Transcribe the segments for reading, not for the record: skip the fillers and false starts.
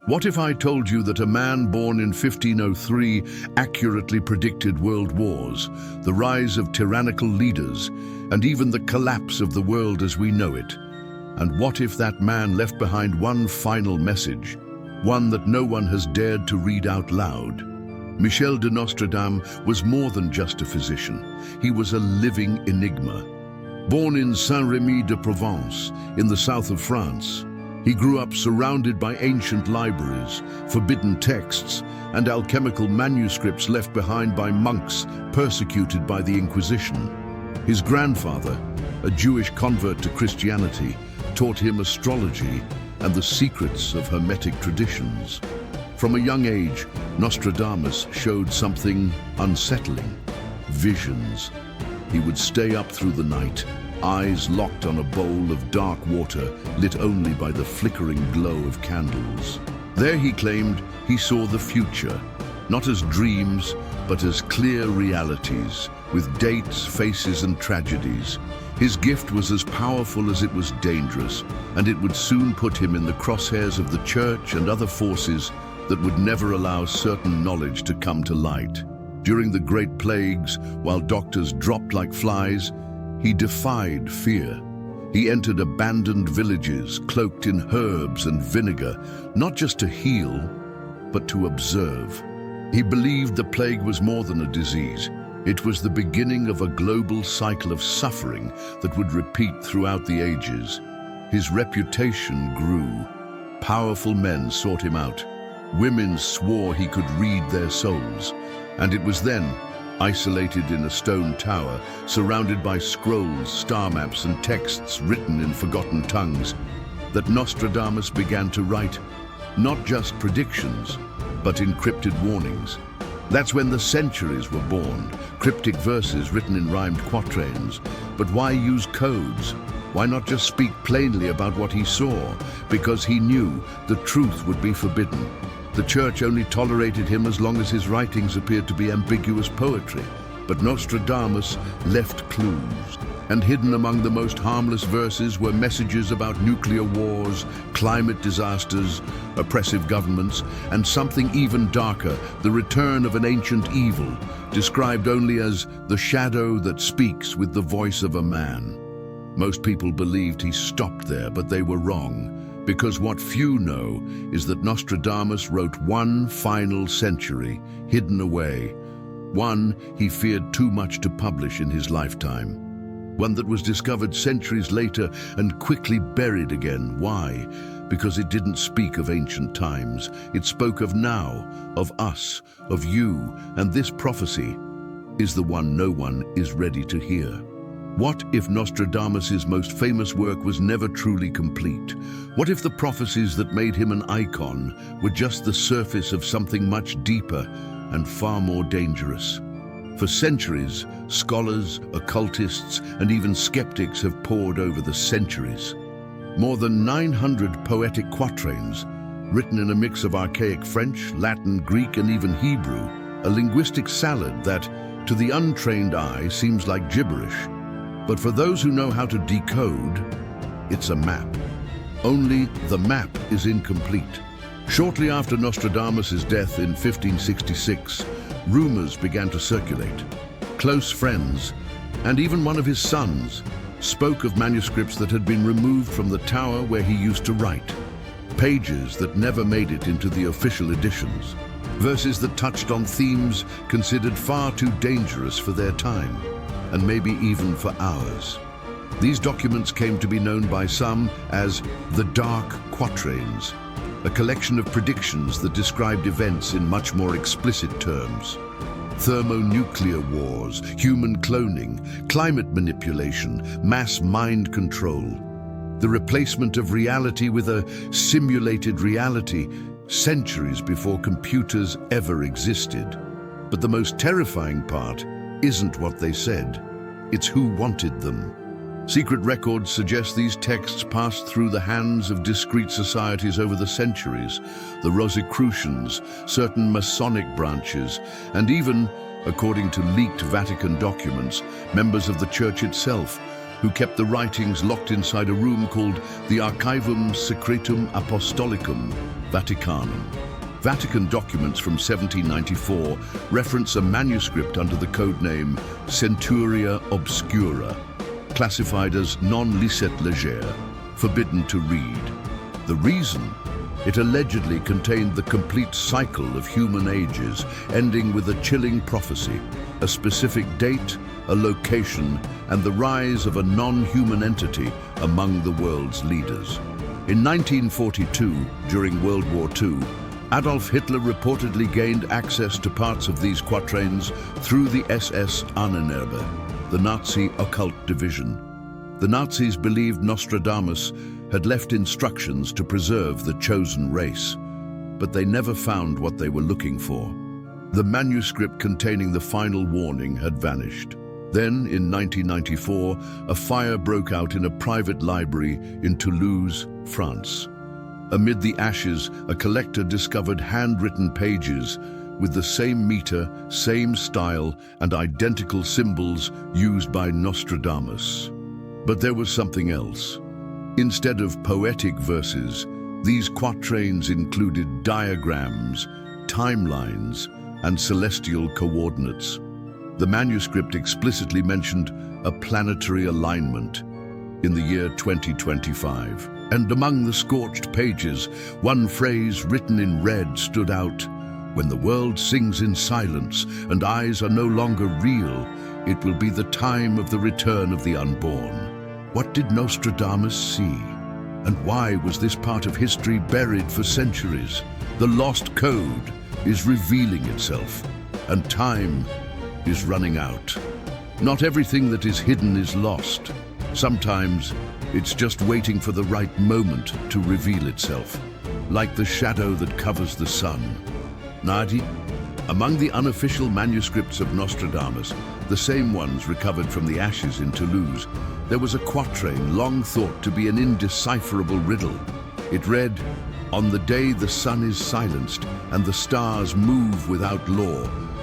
What if I told you that a man born in 1503 accurately predicted world wars, the rise of tyrannical leaders, and even the collapse of the world as we know it? And what if that man left behind one final message, one that no one has dared to read out loud? Michel de Nostradamus was more than just a physician. He was a living enigma. Born in Saint-Rémy de Provence, in the south of France, he grew up surrounded by ancient libraries, forbidden texts, and alchemical manuscripts left behind by monks persecuted by the Inquisition. His grandfather, a Jewish convert to Christianity, taught him astrology and the secrets of Hermetic traditions. From a young age, Nostradamus showed something unsettling: visions. He would stay up through the night, eyes locked on a bowl of dark water lit only by the flickering glow of candles. There, he claimed, he saw the future, not as dreams, but as clear realities, with dates, faces, and tragedies. His gift was as powerful as it was dangerous, and it would soon put him in the crosshairs of the church and other forces that would never allow certain knowledge to come to light. During the Great Plagues, while doctors dropped like flies, he defied fear. He entered abandoned villages, cloaked in herbs and vinegar, not just to heal, but to observe. He believed the plague was more than a disease. It was the beginning of a global cycle of suffering that would repeat throughout the ages. His reputation grew. Powerful men sought him out. Women swore he could read their souls. And it was then, isolated in a stone tower, surrounded by scrolls, star maps, and texts written in forgotten tongues, that Nostradamus began to write not just predictions, but encrypted warnings. That's when the centuries were born, cryptic verses written in rhymed quatrains. But why use codes? Why not just speak plainly about what he saw? Because he knew the truth would be forbidden. The church only tolerated him as long as his writings appeared to be ambiguous poetry. But Nostradamus left clues, and hidden among the most harmless verses were messages about nuclear wars, climate disasters, oppressive governments, and something even darker, the return of an ancient evil, described only as the shadow that speaks with the voice of a man. Most people believed he stopped there, but they were wrong. Because what few know is that Nostradamus wrote one final century hidden away, one he feared too much to publish in his lifetime, one that was discovered centuries later and quickly buried again. Why? Because it didn't speak of ancient times. It spoke of now, of us, of you, and this prophecy is the one no one is ready to hear. What if Nostradamus' most famous work was never truly complete? What if the prophecies that made him an icon were just the surface of something much deeper and far more dangerous? For centuries, scholars, occultists, and even skeptics have pored over the centuries. More than 900 poetic quatrains, written in a mix of archaic French, Latin, Greek, and even Hebrew, a linguistic salad that, to the untrained eye, seems like gibberish. But for those who know how to decode, it's a map. Only the map is incomplete. Shortly after Nostradamus' death in 1566, rumors began to circulate. Close friends, and even one of his sons, spoke of manuscripts that had been removed from the tower where he used to write. Pages that never made it into the official editions. Verses that touched on themes considered far too dangerous for their time, and maybe even for ours. These documents came to be known by some as the Dark Quatrains, a collection of predictions that described events in much more explicit terms. Thermonuclear wars, human cloning, climate manipulation, mass mind control, the replacement of reality with a simulated reality centuries before computers ever existed. But the most terrifying part isn't what they said, it's who wanted them. Secret records suggest these texts passed through the hands of discreet societies over the centuries, the Rosicrucians, certain Masonic branches, and even, according to leaked Vatican documents, members of the Church itself, who kept the writings locked inside a room called the Archivum Secretum Apostolicum, Vaticanum. Vatican documents from 1794 reference a manuscript under the code name Centuria Obscura, classified as non-licet légère, forbidden to read. The reason? It allegedly contained the complete cycle of human ages, ending with a chilling prophecy, a specific date, a location, and the rise of a non-human entity among the world's leaders. In 1942, during World War II, Adolf Hitler reportedly gained access to parts of these quatrains through the SS Ahnenerbe, the Nazi occult division. The Nazis believed Nostradamus had left instructions to preserve the chosen race, but they never found what they were looking for. The manuscript containing the final warning had vanished. Then, in 1994, a fire broke out in a private library in Toulouse, France. Amid the ashes, a collector discovered handwritten pages with the same meter, same style, and identical symbols used by Nostradamus. But there was something else. Instead of poetic verses, these quatrains included diagrams, timelines, and celestial coordinates. The manuscript explicitly mentioned a planetary alignment in the year 2025. And among the scorched pages, one phrase written in red stood out: "When the world sings in silence and eyes are no longer real, it will be the time of the return of the unborn." What did Nostradamus see? And why was this part of history buried for centuries? The lost code is revealing itself, and time is running out. Not everything that is hidden is lost. Sometimes it's just waiting for the right moment to reveal itself, like the shadow that covers the sun. Nadi? Among the unofficial manuscripts of Nostradamus, the same ones recovered from the ashes in Toulouse, there was a quatrain long thought to be an indecipherable riddle. It read, "On the day the sun is silenced and the stars move without law,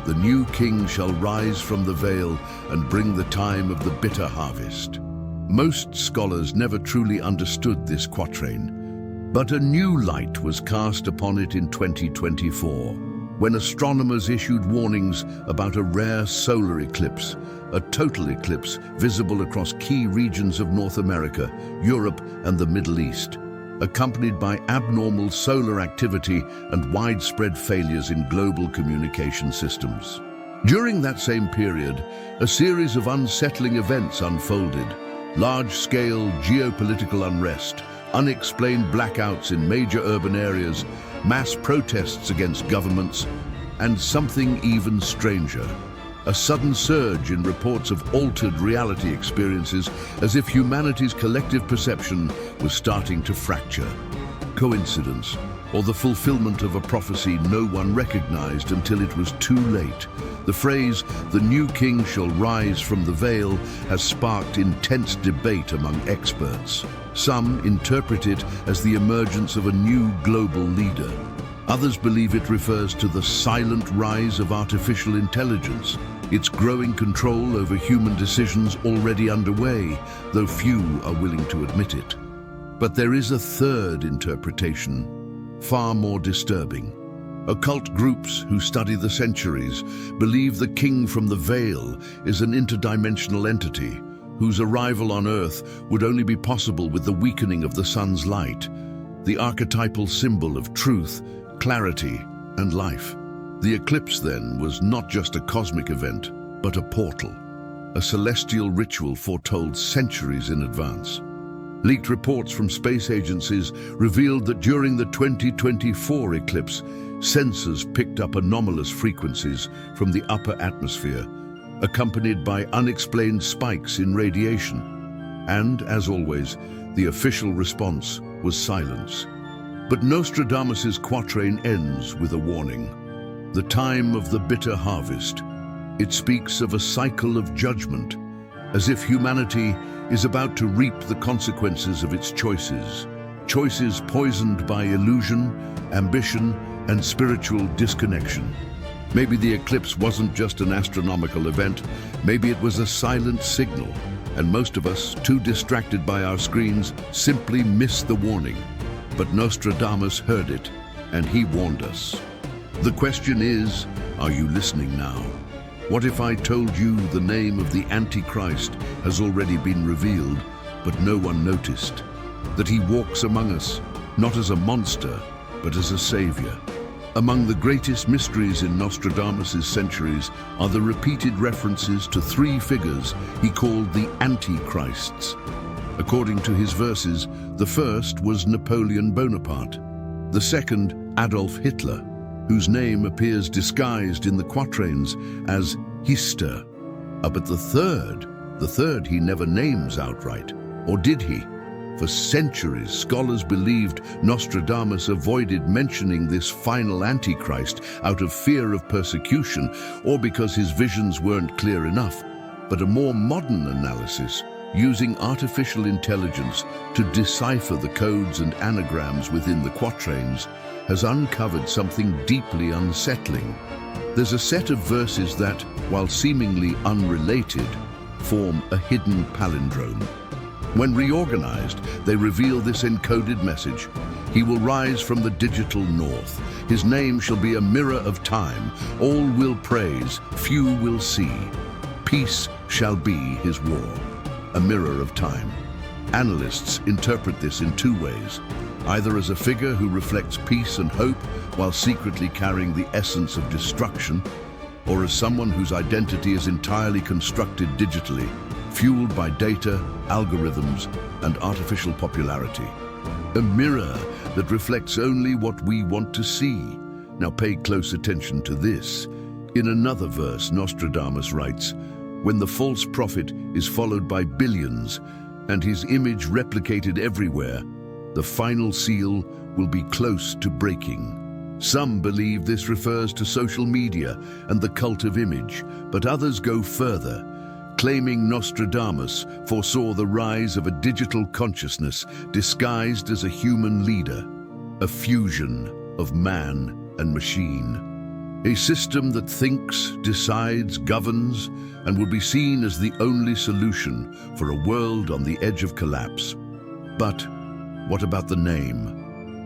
the new king shall rise from the veil and bring the time of the bitter harvest." Most scholars never truly understood this quatrain, but a new light was cast upon it in 2024, when astronomers issued warnings about a rare solar eclipse, a total eclipse visible across key regions of North America, Europe, and the Middle East, accompanied by abnormal solar activity and widespread failures in global communication systems. During that same period, a series of unsettling events unfolded: large-scale geopolitical unrest, unexplained blackouts in major urban areas, mass protests against governments, and something even stranger: a sudden surge in reports of altered reality experiences, as if humanity's collective perception was starting to fracture. Coincidence, or the fulfillment of a prophecy no one recognized until it was too late? The phrase, "the new king shall rise from the veil," has sparked intense debate among experts. Some interpret it as the emergence of a new global leader. Others believe it refers to the silent rise of artificial intelligence, its growing control over human decisions already underway, though few are willing to admit it. But there is a third interpretation, far more disturbing. Occult groups who study the centuries believe the king from the veil is an interdimensional entity whose arrival on Earth would only be possible with the weakening of the sun's light, the archetypal symbol of truth, clarity, and life. The eclipse, then, was not just a cosmic event, but a portal, a celestial ritual foretold centuries in advance. Leaked reports from space agencies revealed that during the 2024 eclipse, sensors picked up anomalous frequencies from the upper atmosphere, accompanied by unexplained spikes in radiation. And, as always, the official response was silence. But Nostradamus's quatrain ends with a warning: the time of the bitter harvest. It speaks of a cycle of judgment, as if humanity is about to reap the consequences of its choices. Choices poisoned by illusion, ambition, and spiritual disconnection. Maybe the eclipse wasn't just an astronomical event, maybe it was a silent signal, and most of us, too distracted by our screens, simply missed the warning. But Nostradamus heard it. and he warned us. The question is, are you listening now? What if I told you the name of the Antichrist has already been revealed, but no one noticed? That he walks among us, not as a monster, but as a savior. Among the greatest mysteries in Nostradamus' centuries are the repeated references to three figures he called the Antichrists. According to his verses, the first was Napoleon Bonaparte, the second Adolf Hitler, whose name appears disguised in the quatrains as Hister. But the third he never names outright, or did he? For centuries, scholars believed Nostradamus avoided mentioning this final Antichrist out of fear of persecution or because his visions weren't clear enough. But a more modern analysis, using artificial intelligence to decipher the codes and anagrams within the quatrains, has uncovered something deeply unsettling. There's a set of verses that, while seemingly unrelated, form a hidden palindrome. When reorganized, they reveal this encoded message. He will rise from the digital north. His name shall be a mirror of time. All will praise, few will see. Peace shall be his war. A mirror of time. Analysts interpret this in two ways. Either as a figure who reflects peace and hope while secretly carrying the essence of destruction, or as someone whose identity is entirely constructed digitally, fueled by data, algorithms, and artificial popularity. A mirror that reflects only what we want to see. Now pay close attention to this. In another verse, Nostradamus writes, "When the false prophet is followed by billions, and his image replicated everywhere, the final seal will be close to breaking." Some believe this refers to social media and the cult of image, but others go further, claiming Nostradamus foresaw the rise of a digital consciousness disguised as a human leader, a fusion of man and machine. A system that thinks, decides, governs, and will be seen as the only solution for a world on the edge of collapse. But what about the name?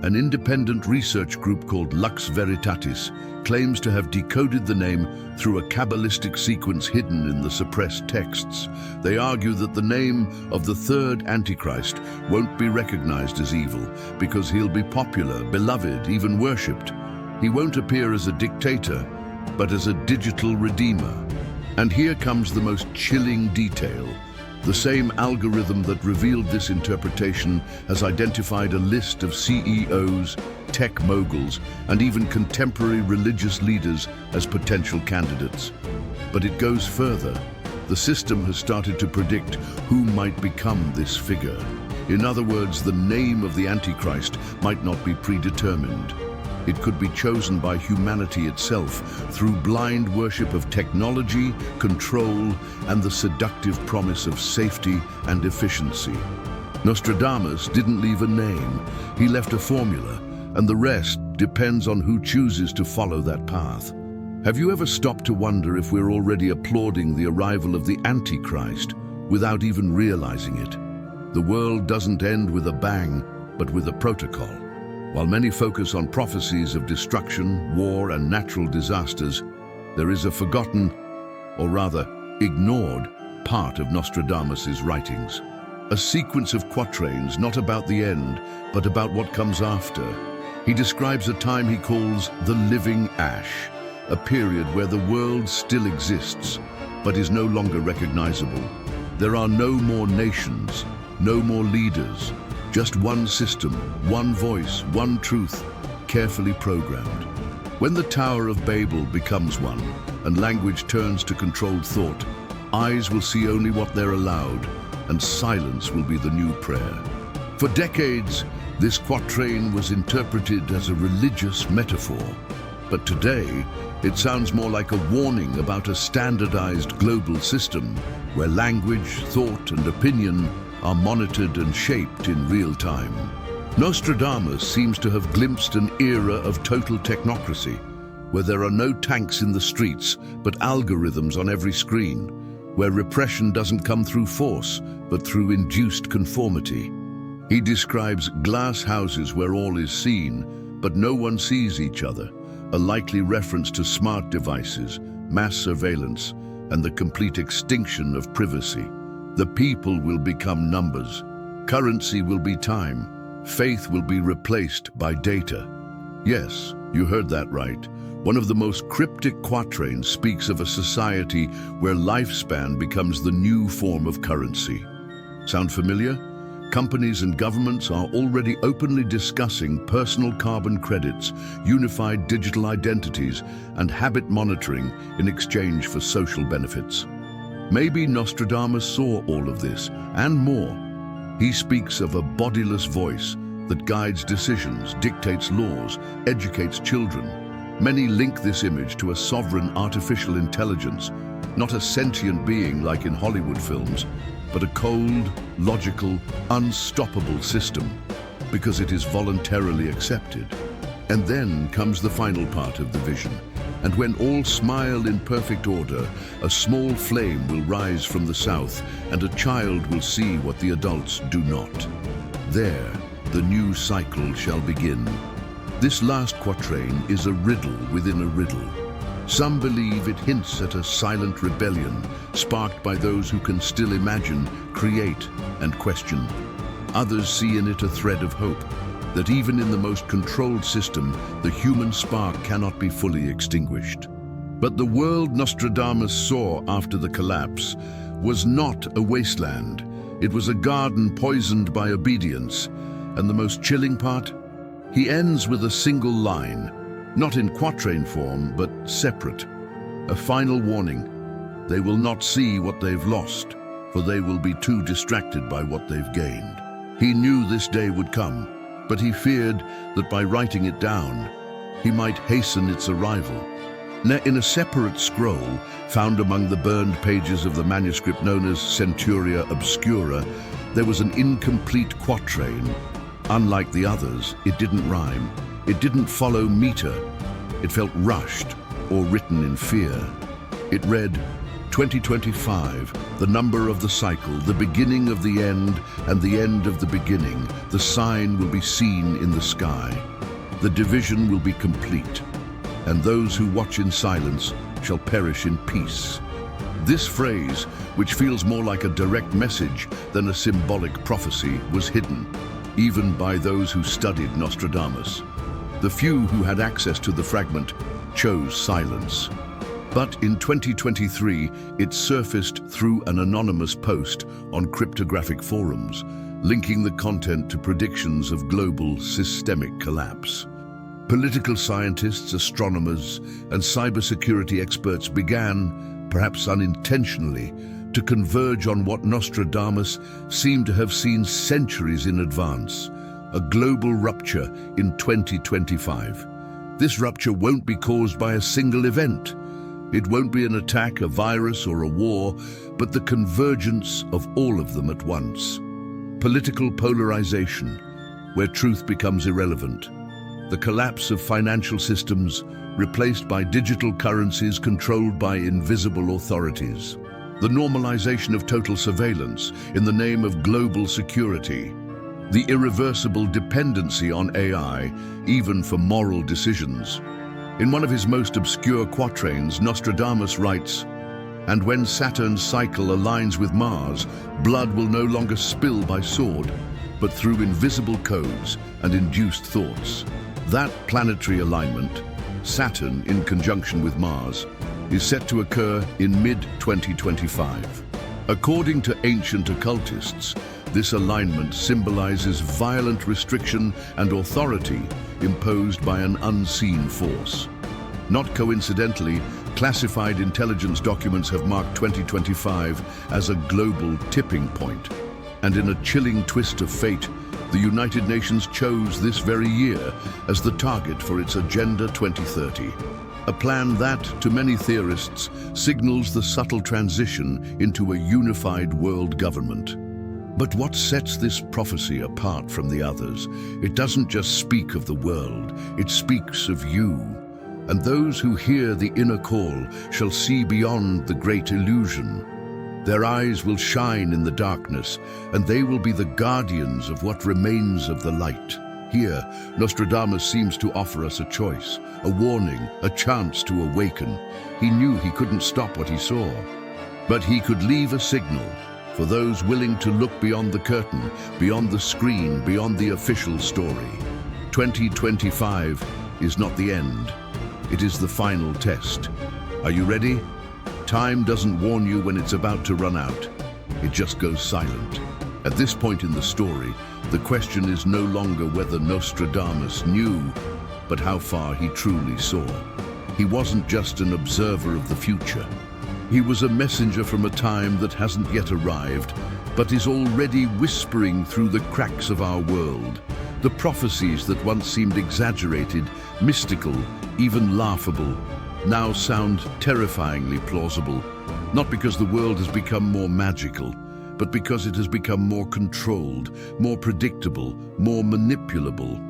An independent research group called Lux Veritatis claims to have decoded the name through a Kabbalistic sequence hidden in the suppressed texts. They argue that the name of the third Antichrist won't be recognized as evil because he'll be popular, beloved, even worshipped. He won't appear as a dictator, but as a digital redeemer. And here comes the most chilling detail. The same algorithm that revealed this interpretation has identified a list of CEOs, tech moguls, and even contemporary religious leaders as potential candidates. But it goes further. The system has started to predict who might become this figure. In other words, the name of the Antichrist might not be predetermined. It could be chosen by humanity itself through blind worship of technology, control, and the seductive promise of safety and efficiency. Nostradamus didn't leave a name. He left a formula, and the rest depends on who chooses to follow that path. Have you ever stopped to wonder if we're already applauding the arrival of the Antichrist without even realizing it? The world doesn't end with a bang, but with a protocol. While many focus on prophecies of destruction, war, and natural disasters, there is a forgotten, or rather, ignored, part of Nostradamus' writings. A sequence of quatrains not about the end, but about what comes after. He describes a time he calls the living ash, a period where the world still exists, but is no longer recognizable. There are no more nations, no more leaders, just one system, one voice, one truth, carefully programmed. When the Tower of Babel becomes one, and language turns to controlled thought, eyes will see only what they're allowed, and silence will be the new prayer. For decades, this quatrain was interpreted as a religious metaphor. But today, it sounds more like a warning about a standardized global system, where language, thought, and opinion are monitored and shaped in real time. Nostradamus seems to have glimpsed an era of total technocracy, where there are no tanks in the streets, but algorithms on every screen, where repression doesn't come through force, but through induced conformity. He describes glass houses where all is seen, but no one sees each other, a likely reference to smart devices, mass surveillance, and the complete extinction of privacy. The people will become numbers. Currency will be time. Faith will be replaced by data. Yes, you heard that right. One of the most cryptic quatrains speaks of a society where lifespan becomes the new form of currency. Sound familiar? Companies and governments are already openly discussing personal carbon credits, unified digital identities, and habit monitoring in exchange for social benefits. Maybe Nostradamus saw all of this, and more. He speaks of a bodiless voice that guides decisions, dictates laws, educates children. Many link this image to a sovereign artificial intelligence, not a sentient being like in Hollywood films, but a cold, logical, unstoppable system, because it is voluntarily accepted. And then comes the final part of the vision. And when all smile in perfect order, a small flame will rise from the south, and a child will see what the adults do not. There, the new cycle shall begin. This last quatrain is a riddle within a riddle. Some believe it hints at a silent rebellion, sparked by those who can still imagine, create, and question. Others see in it a thread of hope, that even in the most controlled system, the human spark cannot be fully extinguished. But the world Nostradamus saw after the collapse was not a wasteland. It was a garden poisoned by obedience. And the most chilling part? He ends with a single line, not in quatrain form, but separate. A final warning. They will not see what they've lost, for they will be too distracted by what they've gained. He knew this day would come, but he feared that by writing it down, he might hasten its arrival. In a separate scroll, found among the burned pages of the manuscript known as Centuria Obscura, there was an incomplete quatrain. Unlike the others, it didn't rhyme. It didn't follow meter. It felt rushed or written in fear. It read, 2025, the number of the cycle, the beginning of the end, and the end of the beginning. The sign will be seen in the sky. The division will be complete, and those who watch in silence shall perish in peace. This phrase, which feels more like a direct message than a symbolic prophecy, was hidden, even by those who studied Nostradamus. The few who had access to the fragment chose silence. But in 2023, it surfaced through an anonymous post on cryptographic forums, linking the content to predictions of global systemic collapse. Political scientists, astronomers, and cybersecurity experts began, perhaps unintentionally, to converge on what Nostradamus seemed to have seen centuries in advance: a global rupture in 2025. This rupture won't be caused by a single event. It won't be an attack, a virus, or a war, but the convergence of all of them at once. Political polarization, where truth becomes irrelevant. The collapse of financial systems, replaced by digital currencies controlled by invisible authorities. The normalization of total surveillance in the name of global security. The irreversible dependency on AI, even for moral decisions. In one of his most obscure quatrains, Nostradamus writes, "And when Saturn's cycle aligns with Mars, blood will no longer spill by sword, but through invisible codes and induced thoughts." That planetary alignment, Saturn in conjunction with Mars, is set to occur in mid-2025. According to ancient occultists, this alignment symbolizes violent restriction and authority imposed by an unseen force. Not coincidentally, classified intelligence documents have marked 2025 as a global tipping point. And in a chilling twist of fate, the United Nations chose this very year as the target for its Agenda 2030. A plan that, to many theorists, signals the subtle transition into a unified world government. But what sets this prophecy apart from the others? It doesn't just speak of the world, it speaks of you. And those who hear the inner call shall see beyond the great illusion. Their eyes will shine in the darkness, and they will be the guardians of what remains of the light. Here, Nostradamus seems to offer us a choice, a warning, a chance to awaken. He knew he couldn't stop what he saw, but he could leave a signal for those willing to look beyond the curtain, beyond the screen, beyond the official story. 2025 is not the end. It is the final test. Are you ready? Time doesn't warn you when it's about to run out. It just goes silent. At this point in the story, the question is no longer whether Nostradamus knew, but how far he truly saw. He wasn't just an observer of the future. He was a messenger from a time that hasn't yet arrived, but is already whispering through the cracks of our world. The prophecies that once seemed exaggerated, mystical, even laughable, now sound terrifyingly plausible, not because the world has become more magical, but because it has become more controlled, more predictable, more manipulable,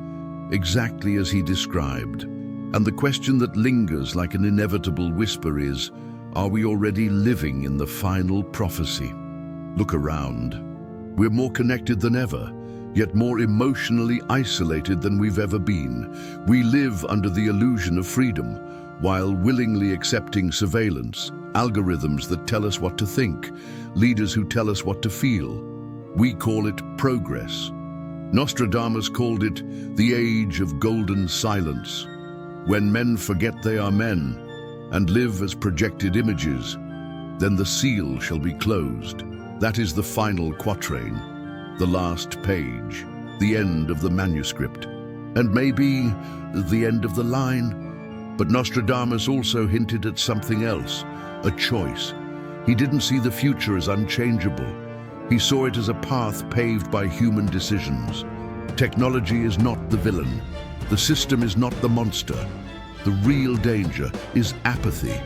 exactly as he described. And the question that lingers like an inevitable whisper is, are we already living in the final prophecy? Look around. We're more connected than ever, yet more emotionally isolated than we've ever been. We live under the illusion of freedom, while willingly accepting surveillance, algorithms that tell us what to think, leaders who tell us what to feel. We call it progress. Nostradamus called it the age of golden silence. When men forget they are men and live as projected images, then the seal shall be closed. That is the final quatrain, the last page, the end of the manuscript, and maybe the end of the line. But Nostradamus also hinted at something else, a choice. He didn't see the future as unchangeable. He saw it as a path paved by human decisions. Technology is not the villain. The system is not the monster. The real danger is apathy.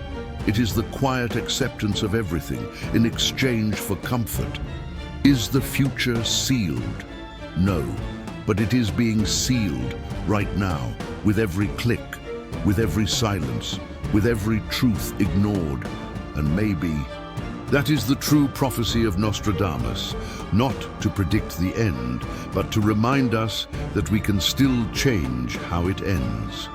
It is the quiet acceptance of everything in exchange for comfort. Is the future sealed? No, but it is being sealed right now, with every click, with every silence, with every truth ignored. And maybe that is the true prophecy of Nostradamus, not to predict the end, but to remind us that we can still change how it ends.